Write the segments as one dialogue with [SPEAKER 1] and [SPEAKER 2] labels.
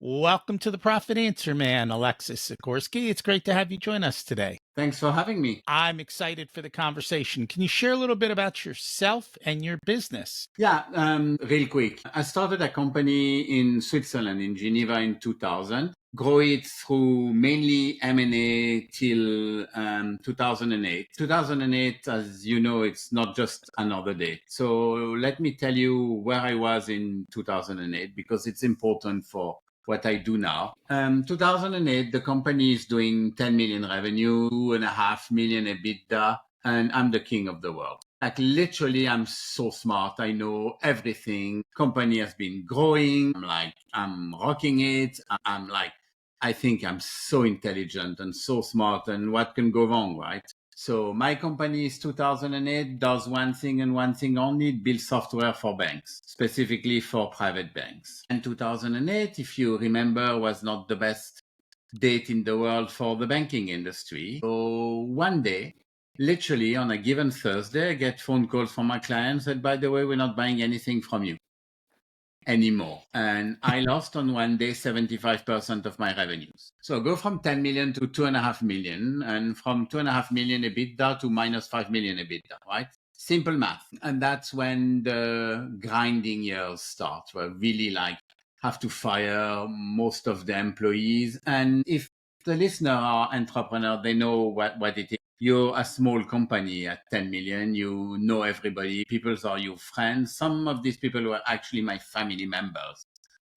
[SPEAKER 1] Welcome to the Profit Answer Man, Alexis Sikorsky. It's great to have you join us today.
[SPEAKER 2] Thanks for having me.
[SPEAKER 1] I'm excited for the conversation. Can you share a little bit about yourself and your business?
[SPEAKER 2] Yeah, real quick. I started a company in Switzerland, in Geneva in 2000, grow it through mainly M&A till 2008. 2008, as you know, it's not just another day. So let me tell you where I was in 2008, because it's important for what I do now. 2008, the company is doing 10 million revenue, 2.5 million EBITDA, and I'm the king of the world. Like literally, I'm so smart. I know everything. Company has been growing. I'm rocking it. I think I'm so intelligent and so smart, and what can go wrong, right? So my company is 2008, does one thing and one thing only, build software for banks, specifically for private banks. And 2008, if you remember, was not the best date in the world for the banking industry. So one day, literally on a given Thursday, I get phone calls from my clients that, by the way, we're not buying anything from you anymore. And I lost on one day 75% of my revenues. So go from 10 million to 2.5 million, and from 2.5 million EBITDA to minus 5 million EBITDA, right? Simple math. And that's when the grinding years start, where really have to fire most of the employees. And if the listener are entrepreneur, they know what it is. You're a small company at 10 million. You know everybody. People are your friends. Some of these people were actually my family members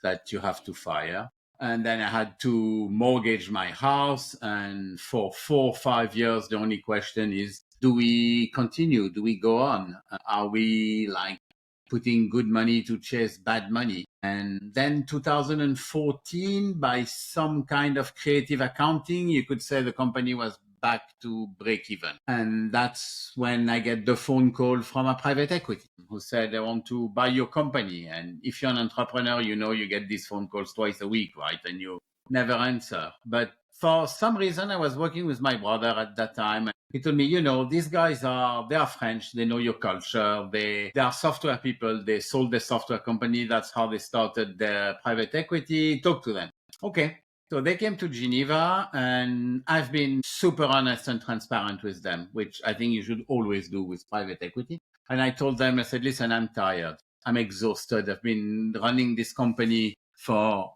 [SPEAKER 2] that you have to fire. And then I had to mortgage my house. And for 4 or 5 years, the only question is, do we continue? Do we go on? Are we putting good money to chase bad money? And then 2014, by some kind of creative accounting, you could say the company was back to break even. And that's when I get the phone call from a private equity who said, I want to buy your company. And if you're an entrepreneur, you know you get these phone calls twice a week, right? And you never answer. But for some reason, I was working with my brother at that time. And he told me, these guys they are French. They know your culture. They are software people. They sold the software company. That's how they started their private equity. Talk to them. Okay. So they came to Geneva, and I've been super honest and transparent with them, which I think you should always do with private equity. And I told them, I said, listen, I'm tired. I'm exhausted. I've been running this company for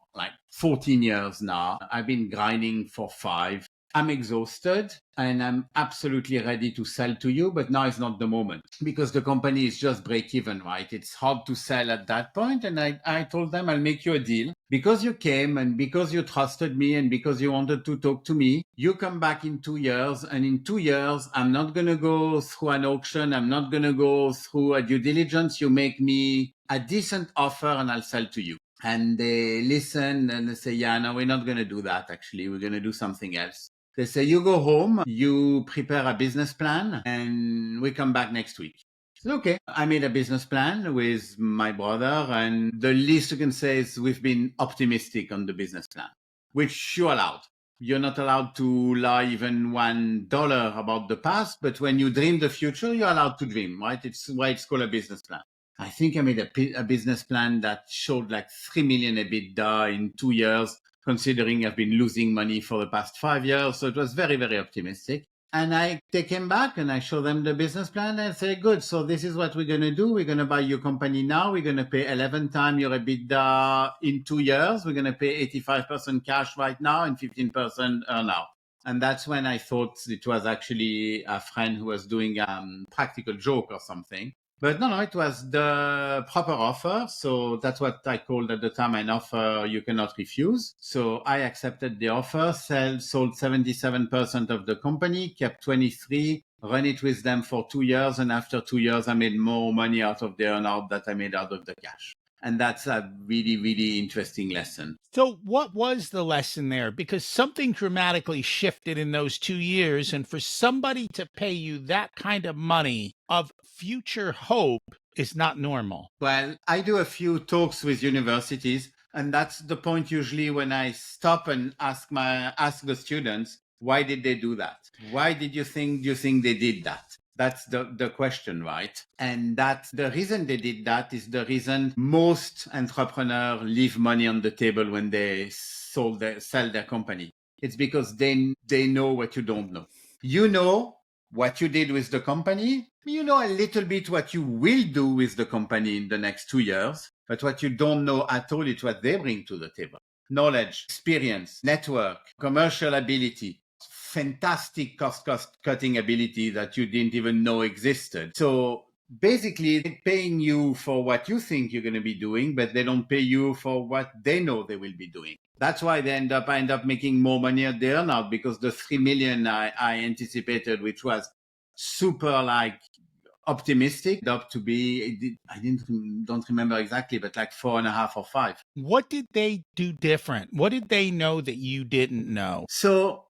[SPEAKER 2] 14 years now. I've been grinding for 5. I'm exhausted and I'm absolutely ready to sell to you, but now is not the moment because the company is just break even, right? It's hard to sell at that point. And I told them, I'll make you a deal because you came and because you trusted me and because you wanted to talk to me. You come back in 2 years, and in 2 years, I'm not going to go through an auction. I'm not going to go through a due diligence. You make me a decent offer and I'll sell to you. And they listen and they say, yeah, no, we're not going to do that. Actually, we're going to do something else. They say, you go home, you prepare a business plan, and we come back next week. I said, okay. I made a business plan with my brother, and the least you can say is we've been optimistic on the business plan, which you're allowed. You're not allowed to lie even $1 about the past, but when you dream the future, you're allowed to dream, right? It's why it's called a business plan. I think I made a business plan that showed 3 million EBITDA in 2 years, considering I've been losing money for the past 5 years. So it was very, very optimistic. And I take him back and I show them the business plan and say, good, so this is what we're going to do. We're going to buy your company now. We're going to pay 11 times your EBITDA in 2 years. We're going to pay 85% cash right now and 15% earn out. And that's when I thought it was actually a friend who was doing a practical joke or something. But no, it was the proper offer. So that's what I called at the time an offer you cannot refuse. So I accepted the offer, sold 77% of the company, kept 23, run it with them for 2 years. And after 2 years, I made more money out of the earnout that I made out of the cash. And that's a really, really interesting lesson.
[SPEAKER 1] So what was the lesson there? Because something dramatically shifted in those 2 years. And for somebody to pay you that kind of money of future hope is not normal.
[SPEAKER 2] Well, I do a few talks with universities, and that's the point usually when I stop and ask the students, why did they do that? Why do you think they did that? That's the question, right? And that's the reason they did that is the reason most entrepreneurs leave money on the table when they sell their company. It's because they know what you don't know. You know what you did with the company. You know a little bit what you will do with the company in the next 2 years, but what you don't know at all is what they bring to the table. Knowledge, experience, network, commercial ability, fantastic cost cutting ability that you didn't even know existed. So basically, they're paying you for what you think you're going to be doing, but they don't pay you for what they know they will be doing. That's why I end up making more money at the earnout, because the 3 million I anticipated, which was super like optimistic, up to be, don't remember exactly, but like 4.5 or 5.
[SPEAKER 1] What did they do different? What did they know that you didn't know?
[SPEAKER 2] So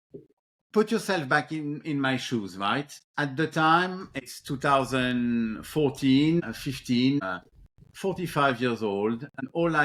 [SPEAKER 2] put yourself back in my shoes, right? At the time, it's 2014, 15, 45 years old. And all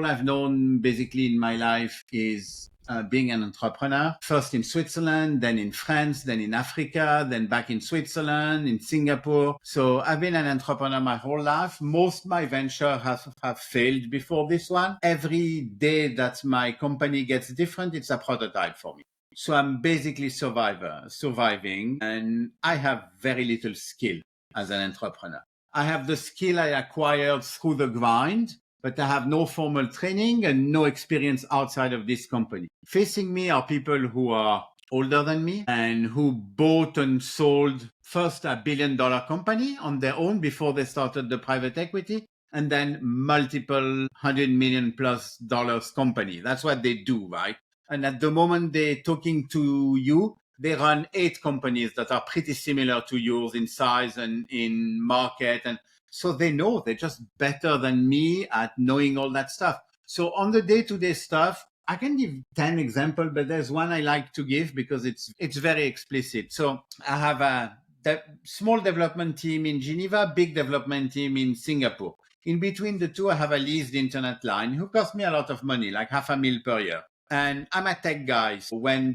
[SPEAKER 2] I've known basically in my life is being an entrepreneur. First in Switzerland, then in France, then in Africa, then back in Switzerland, in Singapore. So I've been an entrepreneur my whole life. Most of my ventures have failed before this one. Every day that my company gets different, it's a prototype for me. So I'm basically surviving, and I have very little skill as an entrepreneur. I have the skill I acquired through the grind, but I have no formal training and no experience outside of this company. Facing me are people who are older than me and who bought and sold first a $1 billion company on their own before they started the private equity, and then multiple $100 million plus company. That's what they do, right? And at the moment they're talking to you, they run 8 companies that are pretty similar to yours in size and in market. And so they know, they're just better than me at knowing all that stuff. So on the day-to-day stuff, I can give 10 examples, but there's one I like to give because it's very explicit. So I have a small development team in Geneva, big development team in Singapore. In between the two, I have a leased internet line who cost me a lot of money, like $500,000 per year. And I'm a tech guy. So when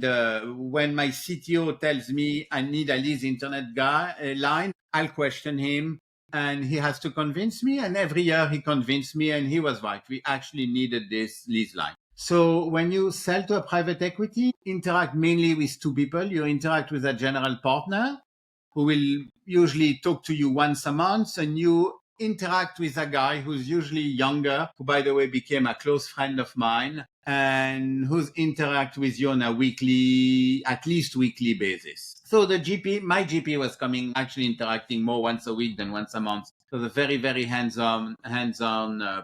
[SPEAKER 2] my CTO tells me I need a lease internet line, I'll question him, and he has to convince me. And every year he convinced me, and he was right. We actually needed this lease line. So when you sell to a private equity, interact mainly with 2 people. You interact with a general partner who will usually talk to you once a month, and you interact with a guy who's usually younger, who, by the way, became a close friend of mine, and who's interact with you on a at least weekly basis. So my GP was actually interacting more once a week than once a month. So the very, very hands-on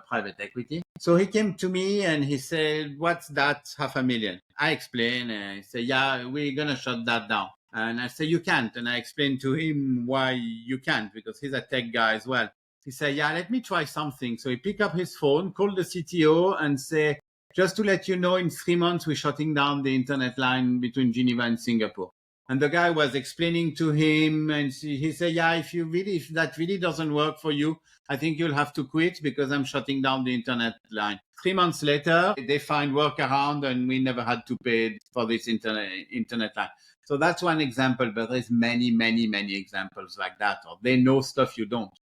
[SPEAKER 2] private equity. So he came to me and he said, "What's that $500,000?" I explained, and he said, "Yeah, we're going to shut that down." And I said, "You can't." And I explained to him why you can't, because he's a tech guy as well. He said, "Yeah, let me try something." So he picked up his phone, called the CTO and say, "Just to let you know, in 3 months, we're shutting down the internet line between Geneva and Singapore." And the guy was explaining to him, and he said, "Yeah, if that really doesn't work for you, I think you'll have to quit because I'm shutting down the internet line." 3 months later, they find workaround, and we never had to pay for this internet line. So that's one example, but there's many, many, many examples like that. Or they know stuff you don't.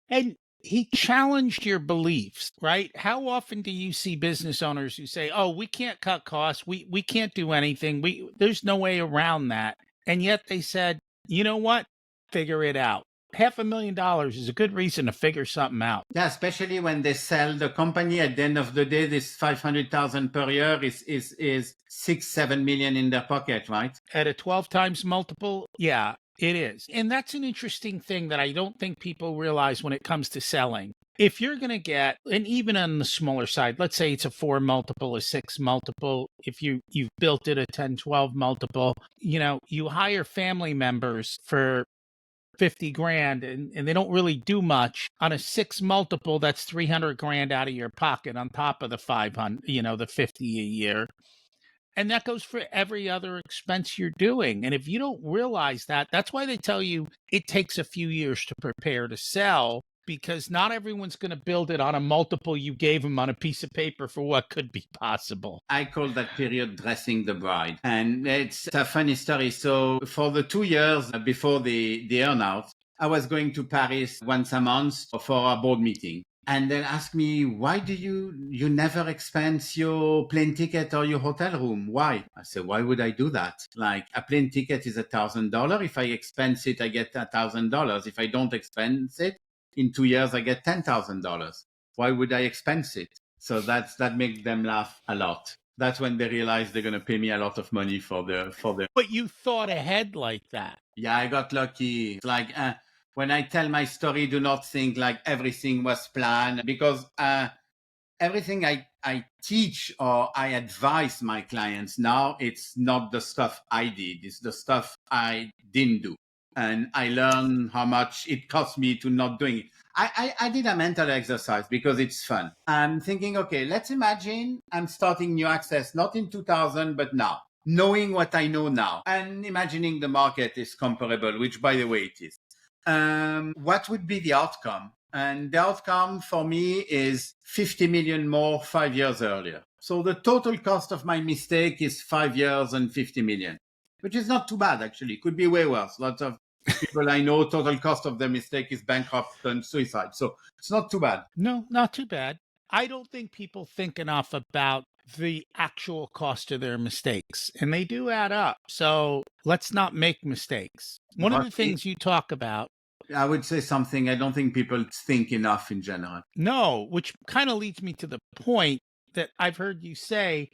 [SPEAKER 1] And he challenged your beliefs, right? How often do you see business owners who say, "Oh, we can't cut costs. We can't do anything. There's no way around that." And yet they said, "You know what? Figure it out." $500,000 is a good reason to figure something out.
[SPEAKER 2] Yeah, especially when they sell the company. At the end of the day, this 500,000 per year is 6-7 million in their pocket, right?
[SPEAKER 1] At a 12 times multiple, yeah, it is. And that's an interesting thing that I don't think people realize when it comes to selling. If you're going to get, and even on the smaller side, let's say it's a 4 multiple, a 6 multiple, if you've built it a 10, 12 multiple, you hire family members for 50 grand and they don't really do much. On a 6 multiple, that's 300 grand out of your pocket on top of the 500, the 50 a year. And that goes for every other expense you're doing. And if you don't realize that, that's why they tell you it takes a few years to prepare to sell. because not everyone's going to build it on a multiple you gave them on a piece of paper for what could be possible.
[SPEAKER 2] I call that period dressing the bride. And it's a funny story. So for the 2 years before the earnout, I was going to Paris once a month for a board meeting. And they'll ask me, why do you never expense your plane ticket or your hotel room? Why? I said, why would I do that? Like, a plane ticket is $1,000. If I expense it, I get $1,000. If I don't expense it, in 2 years, I get $10,000. Why would I expense it? So that makes them laugh a lot. That's when they realize they're going to pay me a lot of money for the.
[SPEAKER 1] But you thought ahead like that.
[SPEAKER 2] Yeah, I got lucky. It's like, when I tell my story, do not think like everything was planned, because everything I teach or I advise my clients now, it's not the stuff I did, it's the stuff I didn't do. And I learned how much it cost me to not doing it. I did a mental exercise because it's fun. I'm thinking, okay, let's imagine I'm starting New Access, not in 2000, but now, knowing what I know now, and imagining the market is comparable, which by the way it is. What would be the outcome? And the outcome for me is 50 million more 5 years earlier. So the total cost of my mistake is 5 years and 50 million, which is not too bad, actually. Could be way worse. Lots of people I know, total cost of their mistake is bankrupt and suicide. So it's not too bad.
[SPEAKER 1] No, not too bad. I don't think people think enough about the actual cost of their mistakes, and they do add up. So let's not make mistakes. One of the things you talk about.
[SPEAKER 2] I would say something I don't think people think enough in general.
[SPEAKER 1] No, which kind of leads me to the point that I've heard you say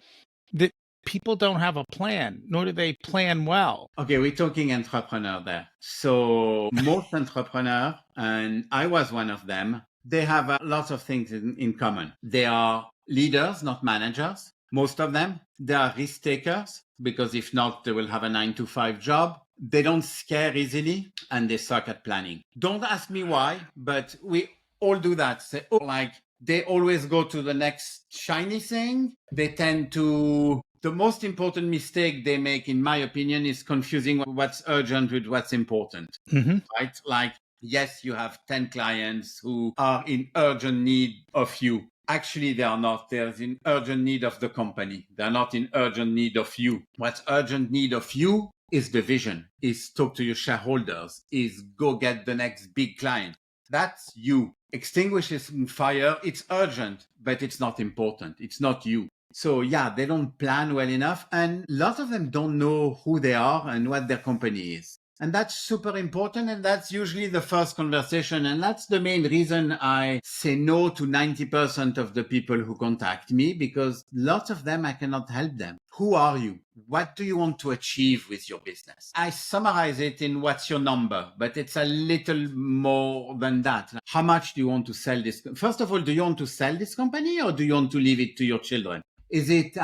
[SPEAKER 1] that people don't have a plan, nor do they plan well.
[SPEAKER 2] Okay, we're talking entrepreneur there. So most entrepreneurs, and I was one of them, they have a lot of things in common. They are leaders, not managers. Most of them, they are risk takers, because if not, they will have a 9-to-5 job. They don't scare easily, and they suck at planning. Don't ask me why, but we all do that. Say, like, they always go to the next shiny thing. They tend to, the most important mistake they make, in my opinion, is confusing what's urgent with what's important, right? Like, yes, you have 10 clients who are in urgent need of you. Actually, they are not. They're in urgent need of the company. They're not in urgent need of you. What's urgent need of you is the vision, is talk to your shareholders, is go get the next big client. That's you. Extinguishes fire, it's urgent, but it's not important. It's not you. So yeah, they don't plan well enough, and a lot of them don't know who they are and what their company is. And that's super important, and that's usually the first conversation, and that's the main reason I say no to 90% of the people who contact me, because lots of them I cannot help them. Who are you? What do you want to achieve with your business? I summarize it in what's your number, but it's a little more than that. How much do you want to sell this? First of all, do you want to sell this company, or do you want to leave it to your children? Is it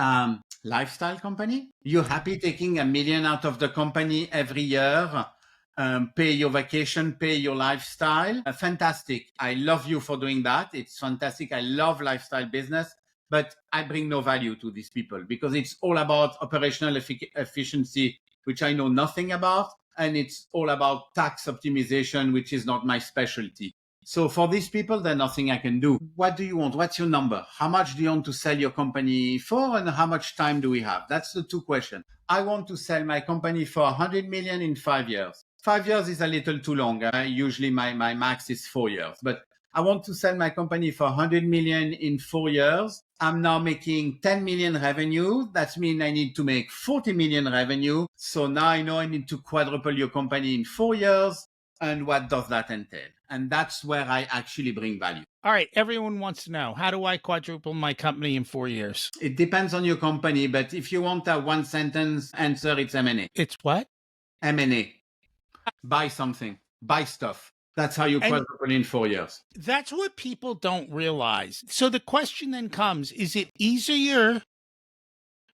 [SPEAKER 2] lifestyle company? You're happy taking $1 million out of the company every year, pay your vacation, pay your lifestyle? Fantastic. I love you for doing that. It's fantastic. I love lifestyle business, but I bring no value to these people, because it's all about operational efficiency, which I know nothing about. And it's all about tax optimization, which is not my specialty. So for these people, there's nothing I can do. What do you want? What's your number? How much do you want to sell your company for? And how much time do we have? That's the two questions. I want to sell my company for 100 million in 5 years. 5 years is a little too long. Usually my max is 4 years, but I want to sell my company for 100 million in 4 years. I'm now making 10 million revenue. That means I need to make 40 million revenue. So now I know I need to quadruple your company in 4 years. And what does that entail? And that's where I actually bring value.
[SPEAKER 1] All right. Everyone wants to know, how do I quadruple my company in 4 years?
[SPEAKER 2] It depends on your company, but if you want a one sentence answer, it's M&A.
[SPEAKER 1] It's what?
[SPEAKER 2] M&A. Buy something, buy stuff. That's how you quadruple in 4 years.
[SPEAKER 1] That's what people don't realize. So the question then comes, is it easier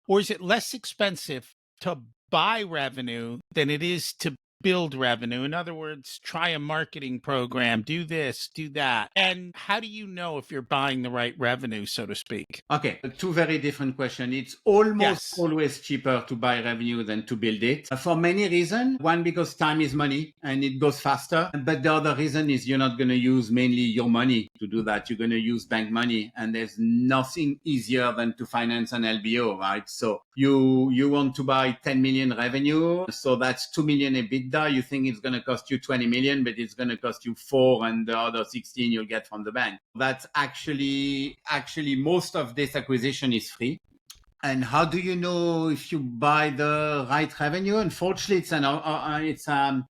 [SPEAKER 1] or is it less expensive to buy revenue than it is to build revenue? In other words, try a marketing program, do this, do that. And how do you know if you're buying the right revenue, so to speak?
[SPEAKER 2] Okay, two very different questions. It's almost
[SPEAKER 1] Yes.
[SPEAKER 2] always cheaper to buy revenue than to build it for many reasons. One, because time is money and it goes faster. But the other reason is you're not going to use mainly your money to do that. You're going to use bank money, and there's nothing easier than to finance an LBO, right? So you want to buy 10 million revenue. So that's 2 million EBITDA. You think it's going to cost you 20 million, but it's going to cost you 4, and the other 16 you'll get from the bank. That's actually most of this acquisition is free. And how do you know if you buy the right revenue? Unfortunately, it's an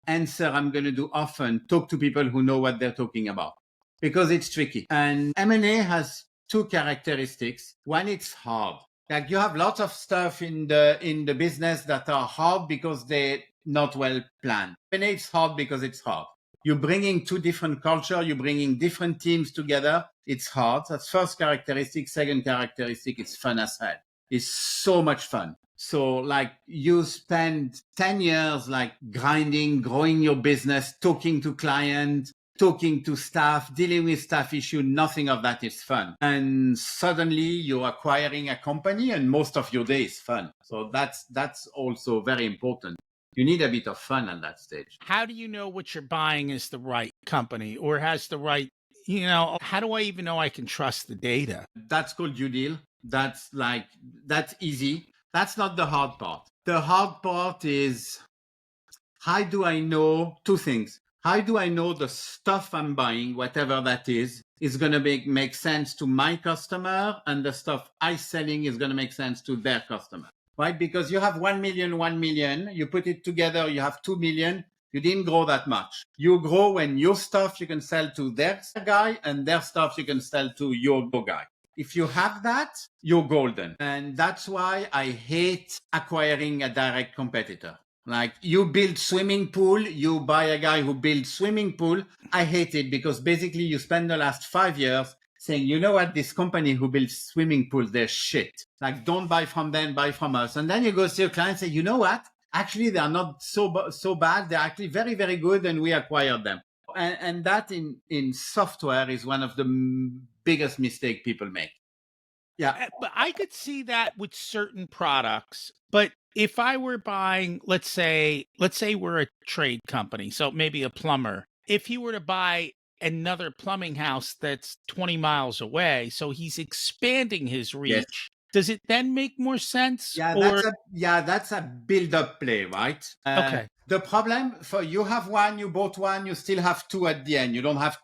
[SPEAKER 2] answer I'm going to do often. Talk to people who know what they're talking about, because it's tricky. And M&A has two characteristics. One, it's hard. Like, you have lots of stuff in the business that are hard because they're not well planned. M&A is hard because it's hard. You're bringing two different cultures. You're bringing different teams together. It's hard. That's first characteristic. Second characteristic, it's fun as hell. It's so much fun. So, like, you spend 10 years like grinding, growing your business, talking to clients, talking to staff, dealing with staff issue. Nothing of that is fun. And suddenly you're acquiring a company and most of your day is fun. So that's also very important. You need a bit of fun at that stage.
[SPEAKER 1] How do you know what you're buying is the right company or has the right, how do I even know I can trust the data?
[SPEAKER 2] That's called due deal. That's easy. That's not the hard part. The hard part is, how do I know two things? How do I know the stuff I'm buying, whatever that is going to make sense to my customer, and the stuff I'm selling is going to make sense to their customer, right? Because you have 1 million, you put it together, you have 2 million, you didn't grow that much. You grow when your stuff you can sell to their guy and their stuff you can sell to your guy. If you have that, you're golden. And that's why I hate acquiring a direct competitor. Like, you build swimming pool, you buy a guy who builds swimming pool. I hate it because basically you spend the last 5 years saying, you know what, this company who builds swimming pools, they're shit. Like, don't buy from them, buy from us. And then you go to your client and say, you know what, actually they're not so bad. They're actually very, very good, and we acquired them. And that in software is one of the biggest mistakes people make. Yeah.
[SPEAKER 1] But I could see that with certain products. But if I were buying, let's say we're a trade company, so maybe a plumber. If he were to buy another plumbing house that's 20 miles away, so he's expanding his reach.
[SPEAKER 2] Yes.
[SPEAKER 1] Does it then make more sense?
[SPEAKER 2] Yeah, that's a build-up play, right?
[SPEAKER 1] Okay.
[SPEAKER 2] The problem for you have one, you bought one, you still have two at the end. You don't have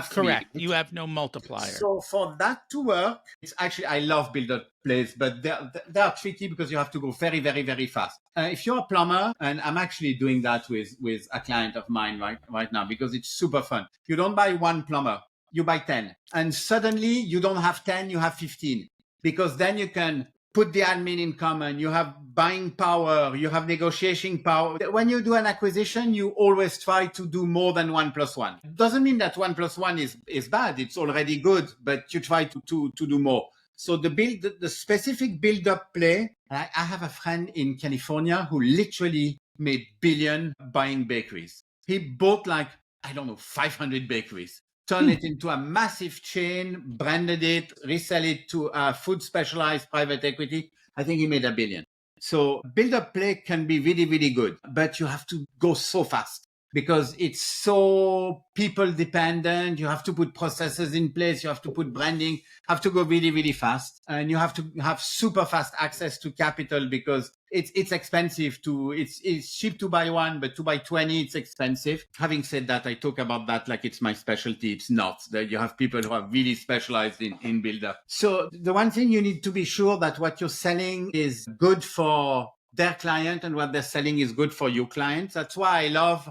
[SPEAKER 2] three.
[SPEAKER 1] Correct. You have no multiplier.
[SPEAKER 2] So for that to work, it's actually, I love build-up plays, but they're tricky because you have to go very, very, very fast. If you're a plumber, and I'm actually doing that with a client of mine right now because it's super fun. You don't buy one plumber, you buy 10, and suddenly you don't have 10, you have 15. Because then you can put the admin in common, you have buying power, you have negotiation power. When you do an acquisition, you always try to do more than 1 + 1. It doesn't mean that 1 + 1 is bad. It's already good, but you try to do more. So the specific build-up play, I have a friend in California who literally made billion buying bakeries. He bought 500 bakeries. Turn it into a massive chain, branded it, resell it to a food specialized private equity. I think he made $1 billion. So build-up play can be really, really good, but you have to go so fast because it's so people dependent. You have to put processes in place. You have to put branding, have to go really, really fast. And you have to have super fast access to capital because it's expensive it's cheap to buy one, but to buy 20, it's expensive. Having said that, I talk about that like it's my specialty. It's not. That you have people who are really specialized in build-up. So the one thing you need to be sure that what you're selling is good for their client and what they're selling is good for your clients. That's why I love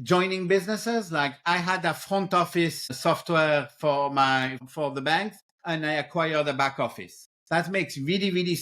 [SPEAKER 2] joining businesses. Like, I had a front office software for the banks, and I acquired a back office. That makes really, really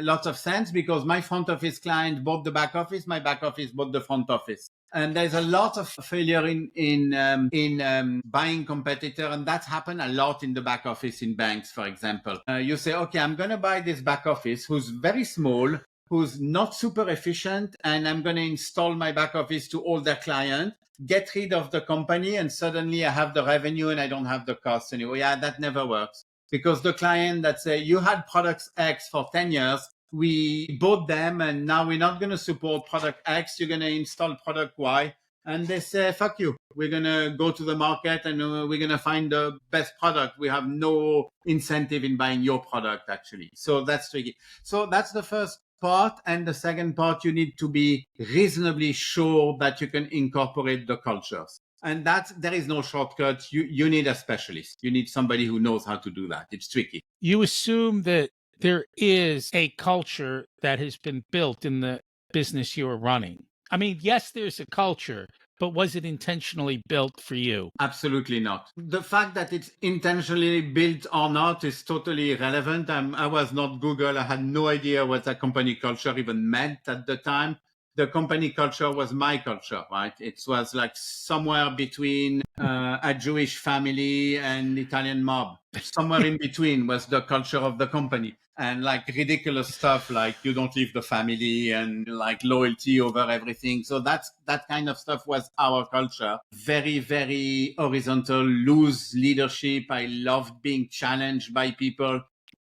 [SPEAKER 2] lots of sense because my front office client bought the back office, my back office bought the front office. And there's a lot of failure in buying competitor, and that's happened a lot in the back office in banks, for example. You say, okay, I'm going to buy this back office who's very small, who's not super efficient, and I'm going to install my back office to all their clients, get rid of the company, and suddenly I have the revenue and I don't have the cost anymore. Yeah, that never works. Because the client that say, you had products X for 10 years, we bought them, and now we're not going to support product X, you're going to install product Y. And they say, fuck you. We're going to go to the market and we're going to find the best product. We have no incentive in buying your product, actually. So that's tricky. So that's the first part. And the second part, you need to be reasonably sure that you can incorporate the cultures. And there is no shortcut. You need a specialist. You need somebody who knows how to do that. It's tricky.
[SPEAKER 1] You assume that there is a culture that has been built in the business you are running. I mean, yes, there's a culture, but was it intentionally built for you?
[SPEAKER 2] Absolutely not. The fact that it's intentionally built or not is totally irrelevant. I was not Google. I had no idea what a company culture even meant at the time. The company culture was my culture, right? It was like somewhere between a Jewish family and Italian mob. Somewhere in between was the culture of the company. And like ridiculous stuff like you don't leave the family and like loyalty over everything. So that kind of stuff was our culture. Very, very horizontal, loose leadership. I loved being challenged by people.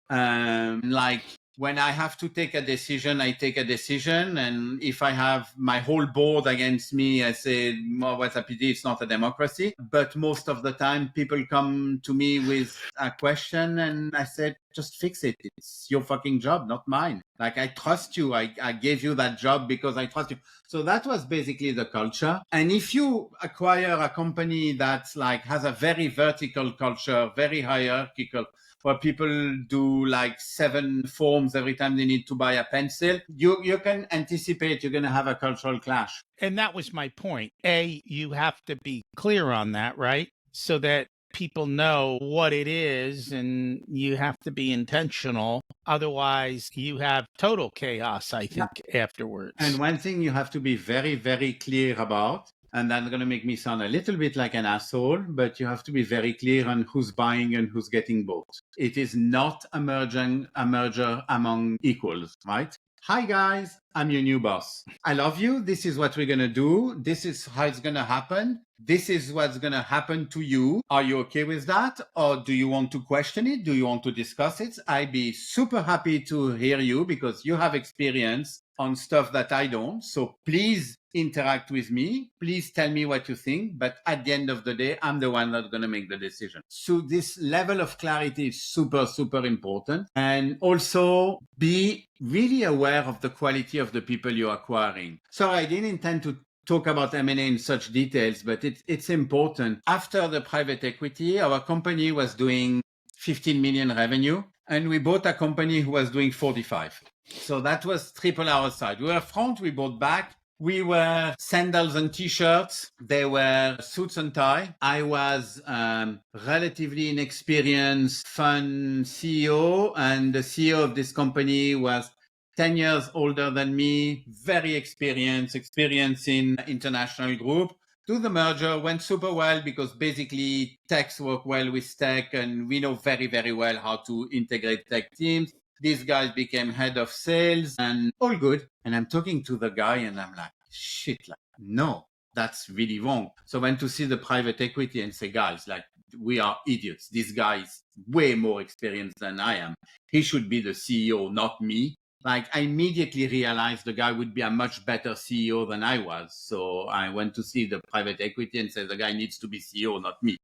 [SPEAKER 2] Like when I have to take a decision, I take a decision. And if I have my whole board against me, I say, well, what's a pity? It's not a democracy. But most of the time, people come to me with a question and I said, just fix it. It's your fucking job, not mine. Like, I trust you. I gave you that job because I trust you. So that was basically the culture. And if you acquire a company that's like has a very vertical culture, very hierarchical, where people do like 7 forms every time they need to buy a pencil, you can anticipate you're going to have a cultural clash.
[SPEAKER 1] And that was my point. You have to be clear on that, right? So that people know what it is, and you have to be intentional. Otherwise, you have total chaos, I think, afterwards.
[SPEAKER 2] And one thing you have to be very, very clear about, and that's going to make me sound a little bit like an asshole, but you have to be very clear on who's buying and who's getting bought. It is not a merger among equals, right? Hi, guys. I'm your new boss. I love you. This is what we're going to do. This is how it's going to happen. This is what's going to happen to you. Are you okay with that? Or do you want to question it? Do you want to discuss it? I'd be super happy to hear you because you have experience on stuff that I don't. So please interact with me. Please tell me what you think. But at the end of the day, I'm the one that's going to make the decision. So this level of clarity is super, super important. And also be really aware of the quality of the people you're acquiring. So I didn't intend to talk about M&A in such details, but it's important. After the private equity, our company was doing 15 million revenue, and we bought a company who was doing 45. So that was triple our size. We were front, we bought back. We were sandals and t-shirts. They were suits and tie. I was relatively inexperienced, fun CEO, and the CEO of this company was 10 years older than me, very experienced in international group. Do the merger, went super well because basically techs work well with tech and we know very, very well how to integrate tech teams. These guys became head of sales and all good. And I'm talking to the guy and I'm like, shit, like, no, that's really wrong. So I went to see the private equity and say, guys, like, we are idiots. This guy is way more experienced than I am. He should be the CEO, not me. Like, I immediately realized the guy would be a much better CEO than I was. So I went to see the private equity and said, the guy needs to be CEO, not me.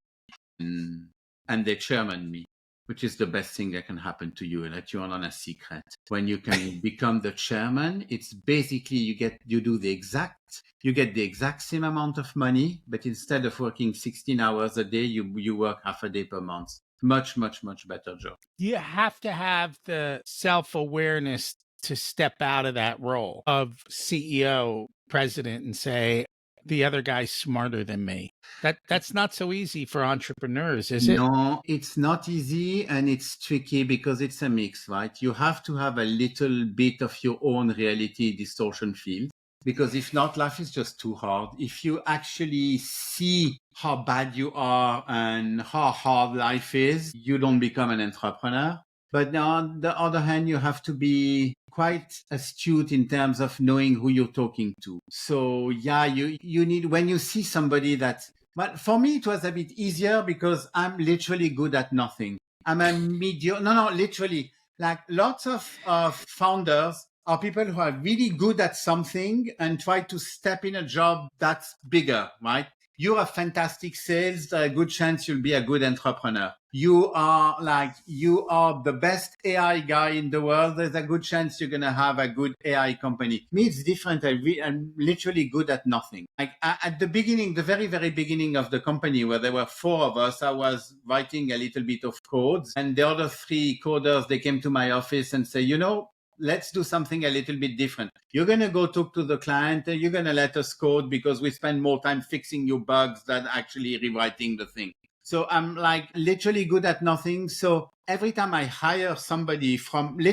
[SPEAKER 2] And they chairman me, which is the best thing that can happen to you. Let you on a secret. When you can become the chairman, it's basically you get the exact same amount of money, but instead of working 16 hours a day, you work half a day per month. Much, much, much better job.
[SPEAKER 1] You have to have the self-awareness to step out of that role of CEO, president, and say, the other guy's smarter than me. That's not so easy for entrepreneurs, is it?
[SPEAKER 2] No, it's not easy and it's tricky because it's a mix, right? You have to have a little bit of your own reality distortion field. Because if not, life is just too hard. If you actually see how bad you are and how hard life is, you don't become an entrepreneur. But on the other hand, you have to be quite astute in terms of knowing who you're talking to. So yeah, you need, when you see somebody that, but for me, it was a bit easier because I'm literally good at nothing. I'm a mediocre, no, literally, like lots of founders are people who are really good at something and try to step in a job that's bigger, right? You're a fantastic sales, a good chance you'll be a good entrepreneur. You are the best AI guy in the world. There's a good chance you're going to have a good AI company. Me, it's different. I'm literally good at nothing. Like at the beginning, the very, very beginning of the company where there were 4 of us, I was writing a little bit of codes, and the other 3 coders, they came to my office and say, let's do something a little bit different. You're going to go talk to the client. You're going to let us code because we spend more time fixing your bugs than actually rewriting the thing. So I'm like literally good at nothing. So every time I hire somebody from the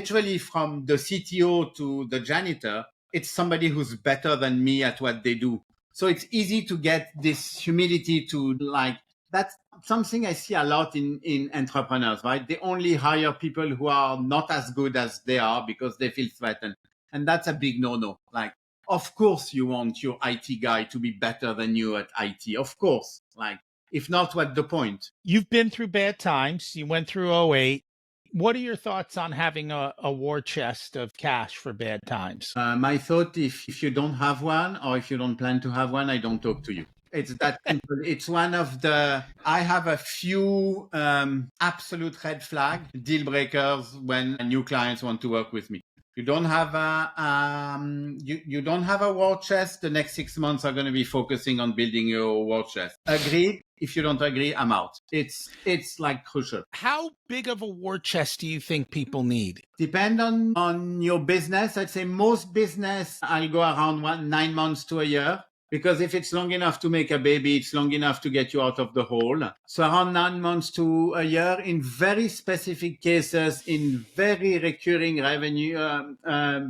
[SPEAKER 2] CTO to the janitor, it's somebody who's better than me at what they do. So it's easy to get this humility to like, that's something I see a lot in entrepreneurs, right? They only hire people who are not as good as they are because they feel threatened. And that's a big no-no. Like, of course you want your IT guy to be better than you at IT. Of course. Like, if not, what's the point?
[SPEAKER 1] You've been through bad times. You went through '08. What are your thoughts on having a war chest of cash for bad times?
[SPEAKER 2] My thought, if you don't have one or if you don't plan to have one, I don't talk to you. It's that simple. It's one of I have a few absolute red flag deal breakers when new clients want to work with me. You don't have you don't have a war chest. The next 6 months are going to be focusing on building your war chest. Agreed? If you don't agree, I'm out. It's like crucial.
[SPEAKER 1] How big of a war chest do you think people need?
[SPEAKER 2] Depend on your business. I'd say most business, I'll go around 9 months to a year. Because if it's long enough to make a baby, it's long enough to get you out of the hole. So around 9 months to a year, in very specific cases, in very recurring revenue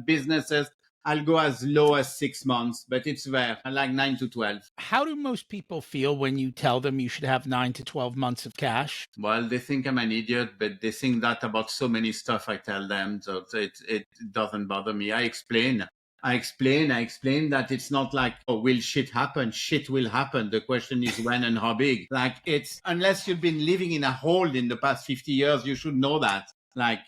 [SPEAKER 2] businesses, I'll go as low as 6 months, but it's rare, like 9 to 12.
[SPEAKER 1] How do most people feel when you tell them you should have 9 to 12 months of cash?
[SPEAKER 2] Well, they think I'm an idiot, but they think that about so many stuff I tell them. So it doesn't bother me. I explain that it's not like, oh, will shit happen? Shit will happen. The question is when and how big. Like unless you've been living in a hole in the past 50 years, you should know that. Like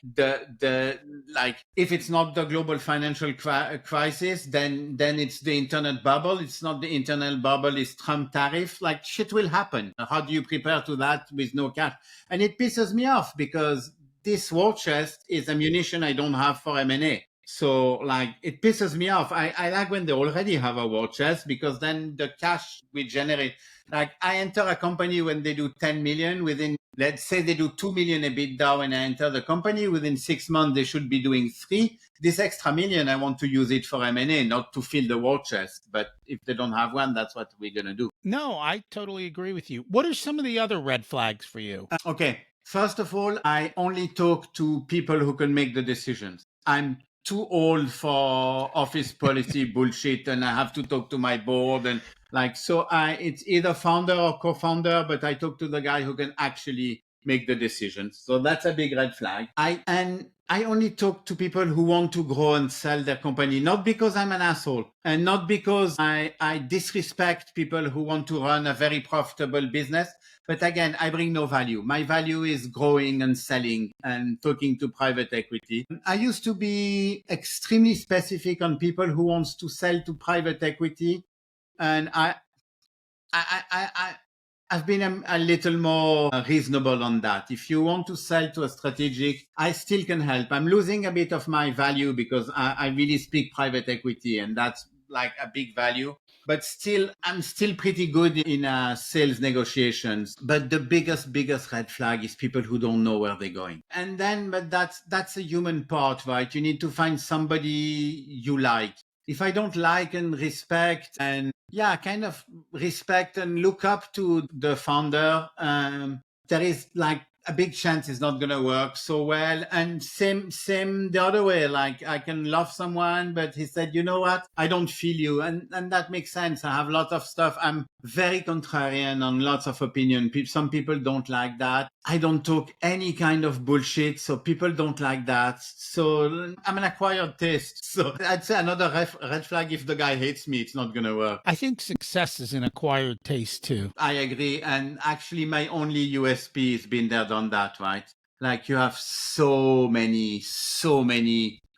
[SPEAKER 2] if it's not the global financial crisis, then it's the internet bubble. It's not the internet bubble, it's Trump tariff. Like shit will happen. How do you prepare to that with no cash? And it pisses me off because this war chest is ammunition I don't have for M&A. So like it pisses me off. I like when they already have a war chest because then the cash we generate, like I enter a company when they do 10 million within, let's say they do 2 million EBITDA when I enter the company, within 6 months, they should be doing 3. This extra million, I want to use it for M&A, not to fill the war chest. But if they don't have one, that's what we're going to do.
[SPEAKER 1] No, I totally agree with you. What are some of the other red flags for you?
[SPEAKER 2] Okay. First of all, I only talk to people who can make the decisions. I'm too old for office policy bullshit and I have to talk to my board and it's either founder or co-founder, but I talk to the guy who can actually make the decisions. So that's a big red flag. I only talk to people who want to grow and sell their company, not because I'm an asshole and not because I disrespect people who want to run a very profitable business. But again, I bring no value. My value is growing and selling and talking to private equity. I used to be extremely specific on people who wants to sell to private equity. And I've been a little more reasonable on that. If you want to sell to a strategic, I still can help. I'm losing a bit of my value because I really speak private equity and that's like a big value. But still, I'm still pretty good in sales negotiations. But the biggest red flag is people who don't know where they're going. And then, but that's a human part, right? You need to find somebody you like. If I don't like and respect and kind of respect and look up to the founder, there is like a big chance it's not going to work so well. And same the other way. Like I can love someone, but he said, you know what? I don't feel you. And that makes sense. I have lots of stuff. I'm very contrarian on lots of opinion. Some people don't like that. I don't talk any kind of bullshit, so people don't like that. So I'm an acquired taste. So I'd say another red flag. If the guy hates me, it's not going to work.
[SPEAKER 1] I think success is an acquired taste too.
[SPEAKER 2] I agree. And actually, my only USP is been there, done that, right? Like you have so many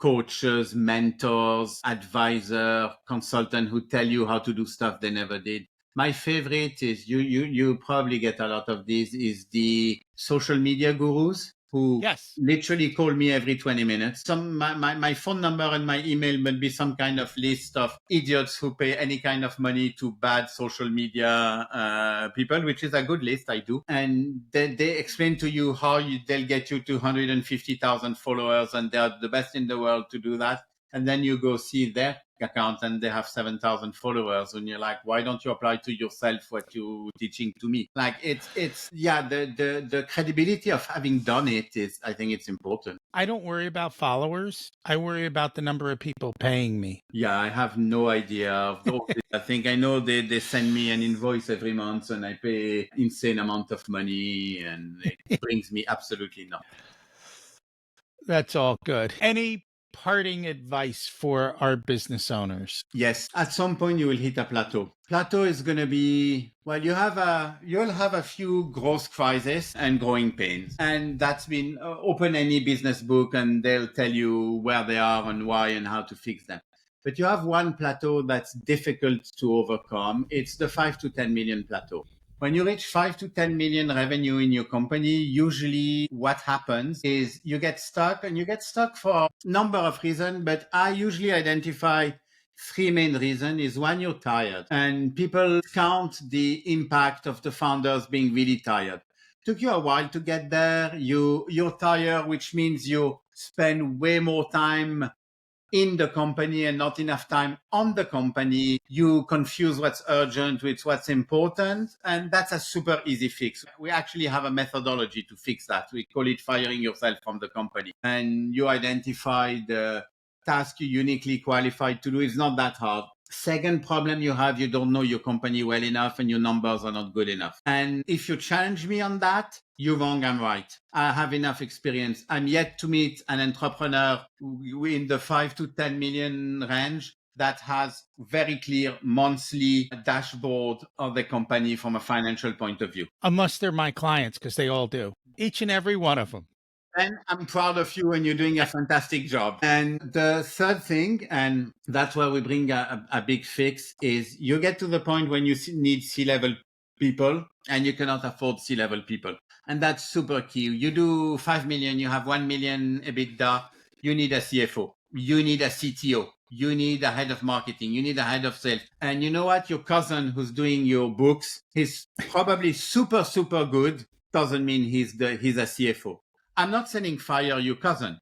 [SPEAKER 2] coaches, mentors, advisor, consultant who tell you how to do stuff they never did. My favorite is you probably get a lot of these is the social media gurus who
[SPEAKER 1] Yes.
[SPEAKER 2] literally call me every 20 minutes. My phone number and my email will be some kind of list of idiots who pay any kind of money to bad social media people, which is a good list, I do. And they explain to you how they'll get you to 150,000 followers and they're the best in the world to do that. And then you go see their account and they have 7,000 followers and you're like, why don't you apply to yourself what you're teaching to me? Like the credibility of having done it is, I think it's important.
[SPEAKER 1] I don't worry about followers. I worry about the number of people paying me.
[SPEAKER 2] Yeah, I have no idea of those. I think I know they send me an invoice every month and I pay insane amount of money and it brings me absolutely nothing.
[SPEAKER 1] That's all good. Any parting advice for our business owners?
[SPEAKER 2] Yes, at some point you will hit a plateau. Plateau is going to be, well, you'll have a few growth crises and growing pains. And that's been open any business book and they'll tell you where they are and why and how to fix them. But you have one plateau that's difficult to overcome. It's the 5 to 10 million plateau. When you reach 5 to 10 million revenue in your company, usually what happens is you get stuck and you get stuck for a number of reasons, but I usually identify three main reasons. Is one, you're tired and people count the impact of the founders being really tired. Took you a while to get there. You're tired, which means you spend way more time in the company and not enough time on the company. You confuse what's urgent with what's important. And that's a super easy fix. We actually have a methodology to fix that. We call it firing yourself from the company. And you identify the task you're uniquely qualified to do. It's not that hard. Second problem you have, you don't know your company well enough and your numbers are not good enough. And if you challenge me on that, you're wrong, I'm right. I have enough experience. I'm yet to meet an entrepreneur in the 5 to 10 million range that has very clear monthly dashboard of the company from a financial point of view.
[SPEAKER 1] Unless they're my clients, because they all do. Each and every one of them.
[SPEAKER 2] And I'm proud of you and you're doing a fantastic job. And the third thing, and that's where we bring a big fix, is you get to the point when you need C-level people and you cannot afford C-level people. And that's super key. You do 5 million, you have 1 million EBITDA, you need a CFO, you need a CTO, you need a head of marketing, you need a head of sales. And you know what? Your cousin who's doing your books, he's probably super, super good. Doesn't mean he's a CFO. I'm not saying fire your cousin.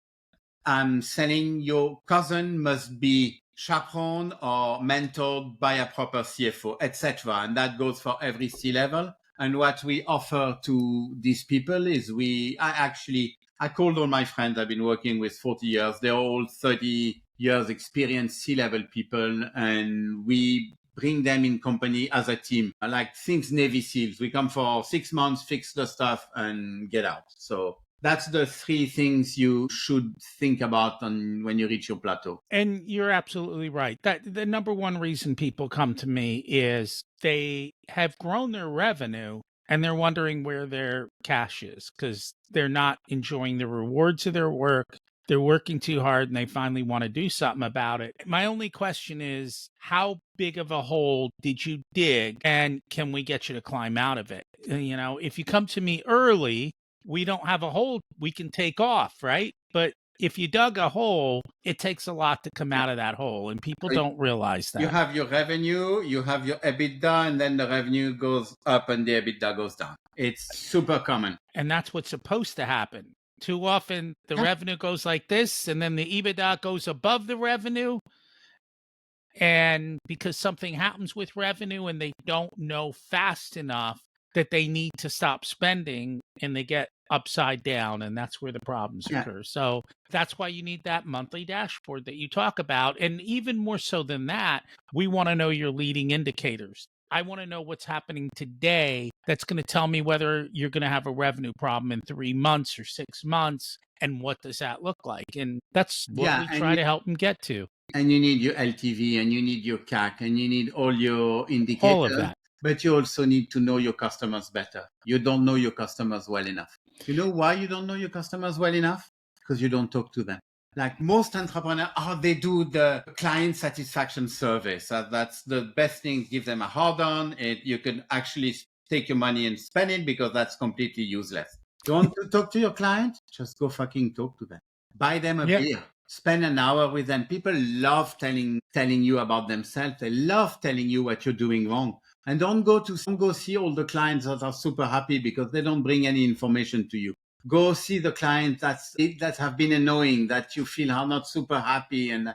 [SPEAKER 2] I'm saying your cousin must be chaperoned or mentored by a proper CFO, etc. And that goes for every C-level. And what we offer to these people is I called all my friends I've been working with 40 years. They're all 30 years experienced C-level people. And we bring them in company as a team, like things Navy SEALs. We come for 6 months, fix the stuff and get out. So that's the three things you should think about when you reach your plateau.
[SPEAKER 1] And you're absolutely right. That the number one reason people come to me is they have grown their revenue and they're wondering where their cash is because they're not enjoying the rewards of their work. They're working too hard and they finally want to do something about it. My only question is, how big of a hole did you dig and can we get you to climb out of it? You know, if you come to me early, we don't have a hole we can take off, right? But if you dug a hole, it takes a lot to come out of that hole, and people don't realize that.
[SPEAKER 2] You have your revenue, you have your EBITDA, and then the revenue goes up and the EBITDA goes down. It's super common.
[SPEAKER 1] And that's what's supposed to happen. Too often, the revenue goes like this, and then the EBITDA goes above the revenue. And because something happens with revenue and they don't know fast enough that they need to stop spending and they get upside down, and that's where the problems occur. So that's why you need that monthly dashboard that you talk about. And even more so than that, we want to know your leading indicators. I want to know what's happening today that's going to tell me whether you're going to have a revenue problem in 3 months or 6 months, and what does that look like? And that's what
[SPEAKER 2] Yeah,
[SPEAKER 1] we try to help them get to.
[SPEAKER 2] and you need your LTV, and you need your CAC, and you need all your indicators.
[SPEAKER 1] All of that.
[SPEAKER 2] But you also need to know your customers better. You don't know your customers well enough. You know why you don't know your customers well enough? Because you don't talk to them. Like most entrepreneurs, they do the client satisfaction survey. So that's the best thing. Give them a hard on. You can actually take your money and spend it, because that's completely useless. You want to talk to your client? Just go fucking talk to them. Buy them a beer. Spend an hour with them. People love telling you about themselves. They love telling you what you're doing wrong. And don't go see all the clients that are super happy because they don't bring any information to you. Go see the clients that have been annoying, that you feel are not super happy, and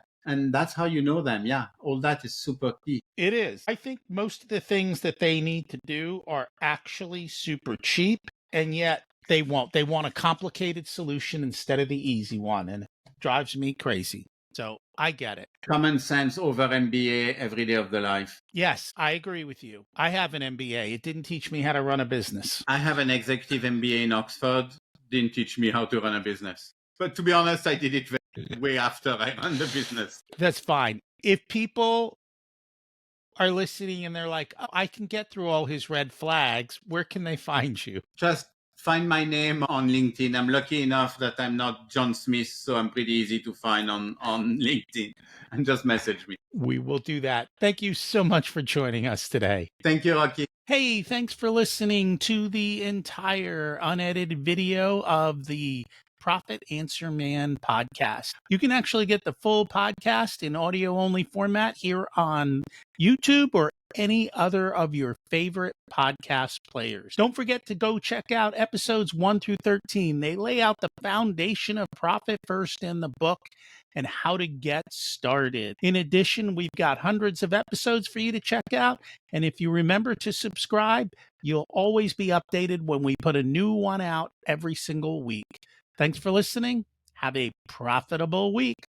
[SPEAKER 2] that's how you know them. Yeah, all that is super key.
[SPEAKER 1] It is. I think most of the things that they need to do are actually super cheap, and yet they won't. They want a complicated solution instead of the easy one, and it drives me crazy. So I get it.
[SPEAKER 2] Common sense over MBA every day of the life.
[SPEAKER 1] Yes, I agree with you. I have an MBA. It didn't teach me how to run a business.
[SPEAKER 2] I have an executive MBA in Oxford. Didn't teach me how to run a business. But to be honest, I did it way after I ran the business.
[SPEAKER 1] That's fine. If people are listening and they're like, oh, I can get through all his red flags, where can they find you?
[SPEAKER 2] Just find my name on LinkedIn. I'm lucky enough that I'm not John Smith, so I'm pretty easy to find on LinkedIn, and just message me.
[SPEAKER 1] We will do that. Thank you so much for joining us today.
[SPEAKER 2] Thank you, Rocky.
[SPEAKER 1] Hey, thanks for listening to the entire unedited video of the Profit Answer Man podcast. You can actually get the full podcast in audio only format here on YouTube or any other of your favorite podcast players. Don't forget to go check out episodes 1 through 13. They lay out the foundation of Profit First in the book and how to get started. In addition, we've got hundreds of episodes for you to check out. And if you remember to subscribe, you'll always be updated when we put a new one out every single week. Thanks for listening. Have a profitable week.